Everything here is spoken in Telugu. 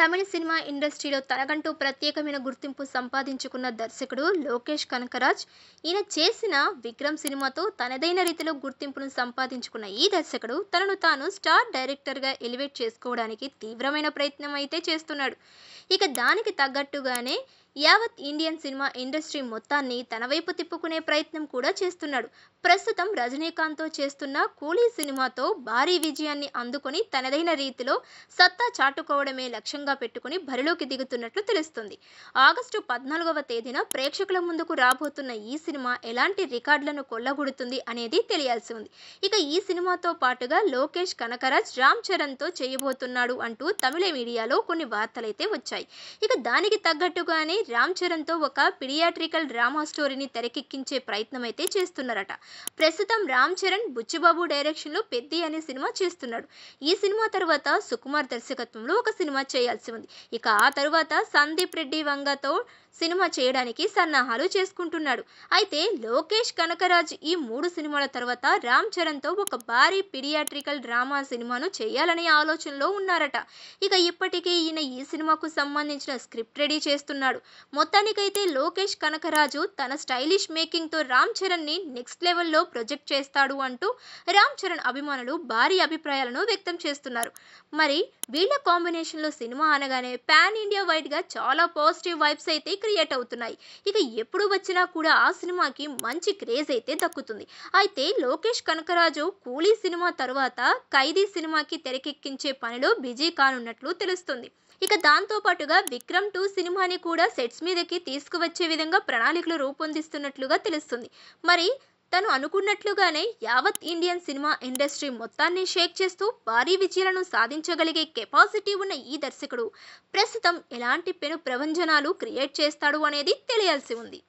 తమిళ సినిమా ఇండస్ట్రీలో తనకంటూ ప్రత్యేకమైన గుర్తింపు సంపాదించుకున్న దర్శకుడు లోకేష్ కనకరాజ్. ఈయన చేసిన విక్రమ్ సినిమాతో తనదైన రీతిలో గుర్తింపును సంపాదించుకున్న ఈ దర్శకుడు తనను తాను స్టార్ డైరెక్టర్గా ఎలివేట్ చేసుకోవడానికి తీవ్రమైన ప్రయత్నం అయితే చేస్తున్నాడు. ఇక దానికి తగ్గట్టుగానే యావత్ ఇండియన్ సినిమా ఇండస్ట్రీ మొత్తాన్ని తన వైపు తిప్పుకునే ప్రయత్నం కూడా చేస్తున్నాడు. ప్రస్తుతం రజనీకాంత్తో చేస్తున్న కూలీ సినిమాతో భారీ విజయాన్ని అందుకొని తనదైన రీతిలో సత్తా చాటుకోవడమే లక్ష్యంగా పెట్టుకుని బరిలోకి దిగుతున్నట్లు తెలుస్తుంది. ఆగస్టు 14వ తేదీన ప్రేక్షకుల ముందుకు రాబోతున్న ఈ సినిమా ఎలాంటి రికార్డులను కొల్లగొడుతుంది అనేది తెలియాల్సి ఉంది. ఇక ఈ సినిమాతో పాటుగా లోకేష్ కనకరాజ్ రామ్ చరణ్తో చేయబోతున్నాడు అంటూ తమిళ మీడియాలో కొన్ని వార్తలైతే వచ్చాయి. ఇక దానికి తగ్గట్టుగానే రామ్ చరణ్తో ఒక పీడియాట్రికల్ డ్రామా స్టోరీని తెరకెక్కించే ప్రయత్నం అయితే చేస్తున్నారట. ప్రస్తుతం రామ్ చరణ్ బుచ్చిబాబు డైరెక్షన్లో పెద్ది అనే సినిమా చేస్తున్నాడు. ఈ సినిమా తర్వాత సుకుమార్ దర్శకత్వంలో ఒక సినిమా చేయాల్సి ఉంది. ఇక ఆ తర్వాత సందీప్ రెడ్డి వంగతో సినిమా చేయడానికి సన్నాహాలు చేసుకుంటున్నాడు. అయితే లోకేష్ కనకరాజ్ ఈ 3 సినిమాల తర్వాత రామ్ చరణ్తో ఒక భారీ పీడియాట్రికల్ డ్రామా సినిమాను చేయాలనే ఆలోచనలో ఉన్నారట. ఇక ఇప్పటికే ఈయన ఈ సినిమాకు సంబంధించిన స్క్రిప్ట్ రెడీ చేస్తున్నాడు. మొత్తానికైతే లోకేష్ కనకరాజు తన స్టైలిష్ మేకింగ్తో రామ్ చరణ్ని నెక్స్ట్ లెవెల్లో ప్రొజెక్ట్ చేస్తాడు అంటూ రామ్ చరణ్ అభిమానులు భారీ అభిప్రాయాలను వ్యక్తం చేస్తున్నారు. మరి వీళ్ళ కాంబినేషన్లో సినిమా అనగానే పాన్ ఇండియా వైడ్గా చాలా పాజిటివ్ వైబ్స్ అయితే క్రియేట్ అవుతున్నాయి. ఇక ఎప్పుడు వచ్చినా కూడా ఆ సినిమాకి మంచి క్రేజ్ అయితే దక్కుతుంది. అయితే లోకేష్ కనకరాజు కూలీ సినిమా తర్వాత ఖైదీ సినిమాకి తెరకెక్కించే పనిలో బిజీ కానున్నట్లు తెలుస్తుంది. ఇక దాంతో పాటుగా విక్రమ్ 2 సినిమాని కూడా సెట్స్ మీదకి తీసుకువచ్చే విధంగా ప్రణాళికలు రూపొందిస్తున్నట్లుగా తెలుస్తుంది. మరి తను అనుకున్నట్లుగానే యావత్ ఇండియన్ సినిమా ఇండస్ట్రీ మొత్తాన్ని షేక్ చేస్తూ భారీ విజయాలను సాధించగలిగే కెపాసిటీ ఉన్న ఈ దర్శకుడు ప్రస్తుతం ఎలాంటి పెను ప్రవంజనాలు క్రియేట్ చేస్తాడు అనేది తెలియాల్సి ఉంది.